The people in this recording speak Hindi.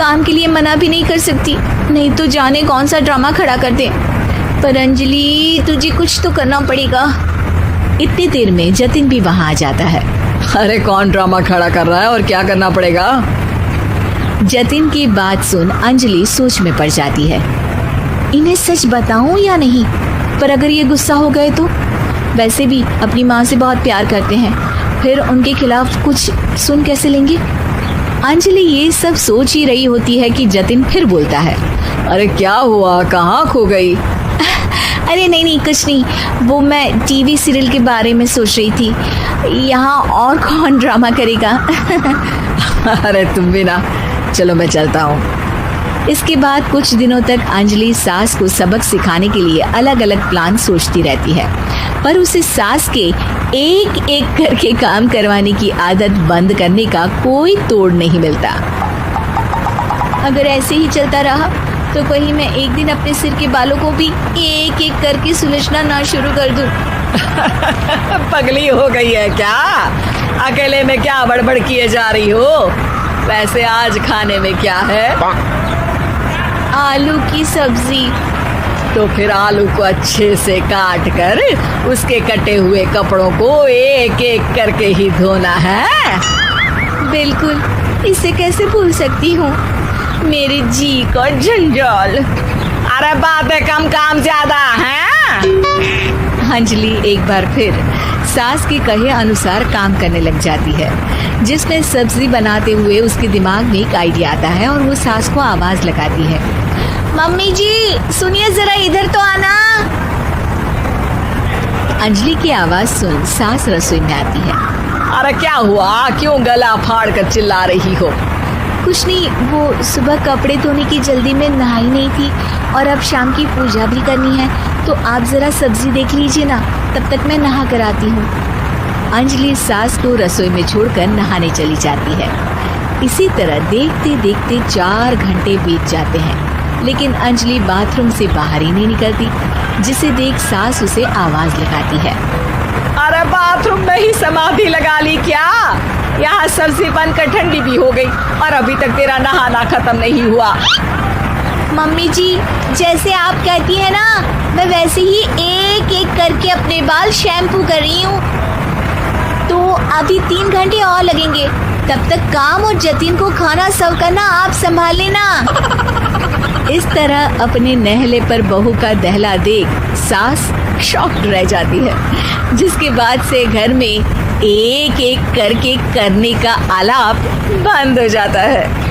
काम के लिए मना भी नहीं कर सकती, नहीं तो जाने कौन सा ड्रामा खड़ा कर दे। पर अंजलि तुझे कुछ तो करना पड़ेगा। इतनी देर में जतिन भी वहाँ आ जाता है। अरे कौन ड्रामा खड़ा कर रहा है और क्या करना पड़ेगा? जतिन की बात सुन अंजलि सोच में पड़ जाती है। इन्हें सच बताऊं या नहीं? पर अगर ये गुस्सा हो गए तो? वैसे भी अपनी माँ से बहुत प्यार करते हैं, फिर उनके खिलाफ कुछ सुन कैसे लेंगे? अंजलि ये सब सोच ही रही होती है कि जतिन फिर बोलता है। अरे क्या हुआ, कहाँ खो गई? अरे नहीं कुछ नहीं, वो मैं टीवी सीरियल के बारे में सोच रही थी। यहाँ और कौन ड्रामा करेगा? अरे तुम भी ना, चलो मैं चलता हूँ। इसके बाद कुछ दिनों तक अंजलि सास को सबक सिखाने के लिए अलग अलग प्लान सोचती रहती है, पर उसे सास के एक एक करके काम करवाने की आदत बंद करने का कोई तोड़ नहीं मिलता। अगर ऐसे ही चलता रहा तो कहीं मैं एक दिन अपने सिर के बालों को भी एक एक करके सुलझना ना शुरू कर दूं। पगली हो गई है क्या? अकेले में क्या बड़बड़ किए जा रही हो? वैसे आज खाने में क्या है? आलू की सब्जी। तो फिर आलू को अच्छे से काट कर उसके कटे हुए कपड़ों को एक एक करके ही धोना है। बिल्कुल, इसे कैसे भूल सकती हूँ, मेरे जी का जंजाल। अरे बातें कम काम ज्यादा है। अंजलि एक बार फिर सास के कहे अनुसार काम करने लग जाती है, जिसमें सब्जी बनाते हुए उसके दिमाग में एक आइडिया आता है और वो सास को आवाज लगाती है। मम्मी जी सुनिए जरा, इधर तो आना। अंजलि की आवाज सुन सास रसोई में आती है। अरे क्या हुआ, क्यों गला फाड़ कर चिल्ला रही हो? कुछ नहीं, वो सुबह कपड़े धोने की जल्दी में नहाई नहीं थी और अब शाम की पूजा भी करनी है, तो आप जरा सब्जी देख लीजिए ना, तब तक मैं नहा कर आती हूँ। अंजलि सास को रसोई में छोड़कर नहाने चली जाती है। इसी तरह देखते देखते 4 घंटे बीत जाते हैं, लेकिन अंजलि बाथरूम से बाहर ही नहीं निकलती, जिसे देख सास उसे आवाज लगाती है। अरे बाथरूम में ही समाधि लगा ली क्या? यहाँ सब्जी बनकर ठंडी भी हो गई और अभी तक तेरा नहाना खत्म नहीं हुआ। मम्मी जी जैसे आप कहती हैं ना, मैं वैसे ही एक एक करके अपने बाल शैम्पू कर रही हूँ। तो अभी 3 घंटे और लगेंगे, तब तक काम और जतिन को खाना सर्व करना आप संभाल लेना। इस तरह अपने नहले पर बहू का दहला देख सास शॉक्ड रह जाती है, जिसके बाद से घर में एक एक करके करने का आलाप बंद हो जाता है।